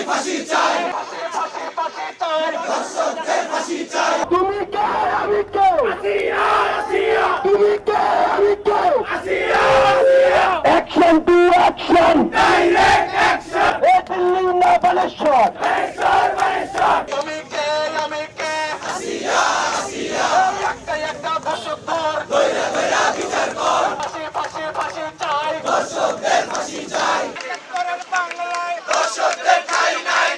ফাঁসি চাই তুমি কে আমি কে তুমি কে আমি কে action to action direct action এ দিল্লি না বালেশ্বর তুমি কে আমি কে একটা একটা ধর্ষক ধর বিচার কর ফাঁসি ফাঁসি চাই ধর্ষকদের ফাঁসি চাই বাংলায় ধর্ষকদের ঠাঁই নাই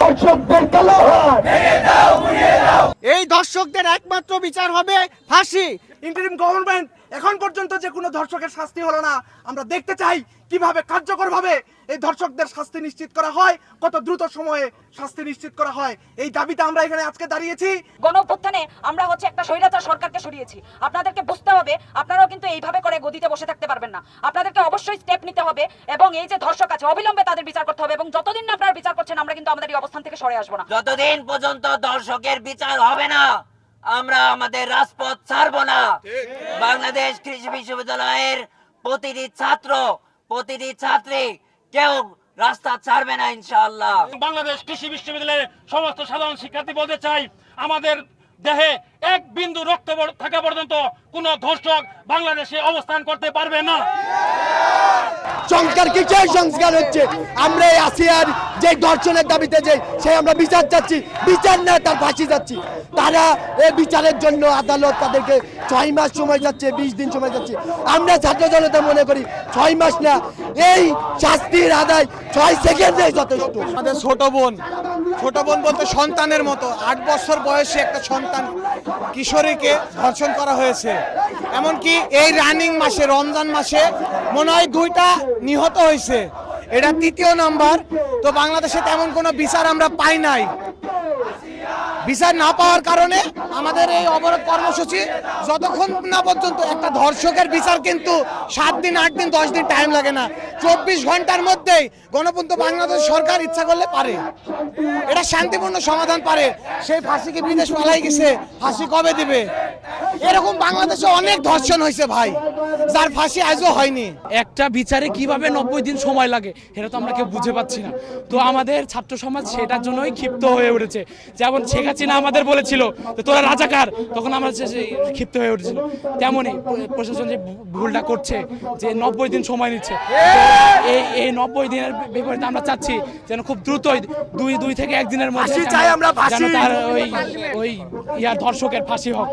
ধর্ষকদের কালো হাত ভেঙে দাও গুড়িয়ে দাও। এই ধর্ষকদের একমাত্র বিচার হবে ফাঁসি। ইন্টারিম গভর্নমেন্ট এখন পর্যন্ত যে কোনো ধর্ষকের শাস্তি হলো না। আমরা দেখতে চাই কিভাবে কার্যকরভাবে এই ধর্ষকদের শাস্তি নিশ্চিত করা হয়, কত দ্রুত সময়ে শাস্তি নিশ্চিত করা হয়। এই দাবিতে আমরা এখানে আজকে দাঁড়িয়েছি। গণঅভ্যুত্থানে আমরা একটা স্বৈরাচার সরকারকে সরিয়েছি। আপনাদেরকে বুঝতে হবে আপনারাও কিন্তু এইভাবে করে গদিতে বসে থাকতে পারবেন না। আপনাদেরকে অবশ্যই স্টেপ নিতে হবে এবং এই যে ধর্ষক আছে অবিলম্বে তাদের বিচার করতে হবে এবং যতদিন না আপনারা বিচার করছেন আমরা কিন্তু আমাদের এই অবস্থান থেকে সরে আসবো না। যতদিন পর্যন্ত ধর্ষকের বিচার হবে না আমরা আমাদের রাজপথ ছাড়বো না। বাংলাদেশ কৃষি বিশ্ববিদ্যালয়ের প্রতিটি ছাত্র প্রতিটি ছাত্রী কেউ রাস্তা ছাড়বে না ইনশাআল্লাহ। বাংলাদেশ কৃষি বিশ্ববিদ্যালয়ের সমস্ত সাধারণ শিক্ষার্থী বলতে চাই, আমাদের দেহে এক বিন্দু রক্ত থাকা পর্যন্ত কোন ধর্ষক বাংলাদেশে অবস্থান করতে পারবে না। সংস্কার কিসের সংস্কার হচ্ছে? আমরা এই আসিয়ার যে ধর্ষণের দাবিতে যে সেই আমরা বিচার চাচ্ছি, বিচার না তার ফাঁসি যাচ্ছি। তারা এই বিচারের জন্য আদালত তাদেরকে 6 মাস সময় যাচ্ছে, 20 দিন সময় যাচ্ছে। আমরা ছাত্র জনতা মনে করি 6 মাস না, এই শাস্তির আদায় 6 সেকেন্ডে যথেষ্ট। আমাদের ছোট বোন বলতে সন্তানের মতো 8 বছর বয়সী একটা সন্তান কিশোরীকে ধর্ষণ করা হয়েছে। এমনকি এই রানিং মাসে রমজান মাসে মনে হয় 2টা নিহত হয়েছে। এটা 3য় নাম্বার। তো বাংলাদেশে তেমন কোনো বিচার আমরা পাই নাই। বিচার না পাওয়ার কারণে আমাদের এই অবরোধ কর্মসূচি যতক্ষণ না পর্যন্ত একটা ধর্ষকের বিচার কিন্তু 7 দিন 8 দিন 10 দিন টাইম লাগে না, 24 ঘন্টার মধ্যেই গণতন্ত্র বাংলাদেশ সরকার ইচ্ছা করলে পারে এটা শান্তিপূর্ণ সমাধান পারে। সেই ফাঁসিকে বিদেশ পালাই গেছে, ফাঁসি কবে দিবে? এরকম বাংলাদেশে অনেক ধর্ষণ হয়েছে ভাই, যার ফাঁসি আজও হয়নি। একটা বিচারে কিভাবে 90 দিন সময় লাগে এটা তো আমরা কেউ বুঝে পাচ্ছি না। তো আমাদের ছাত্র সমাজ সেটার জন্যই ক্ষিপ্ত হয়ে উঠেছে। যেমন শেখ হাসিনা আমাদের বলেছিল তোরা রাজাকার, তখন আমরা ক্ষিপ্ত হয়ে উঠেছিল। তেমনই প্রশাসন যে ভুলটা করছে যে 90 দিন সময় নিচ্ছে, এই 90 দিনের বিপরীতে আমরা চাচ্ছি যেন খুব দ্রুতই 2 থেকে 1 দিনের মধ্যে ফাঁসি চাই আমরা, ফাঁসি। তার ওই ধর্ষকের ফাঁসি হোক।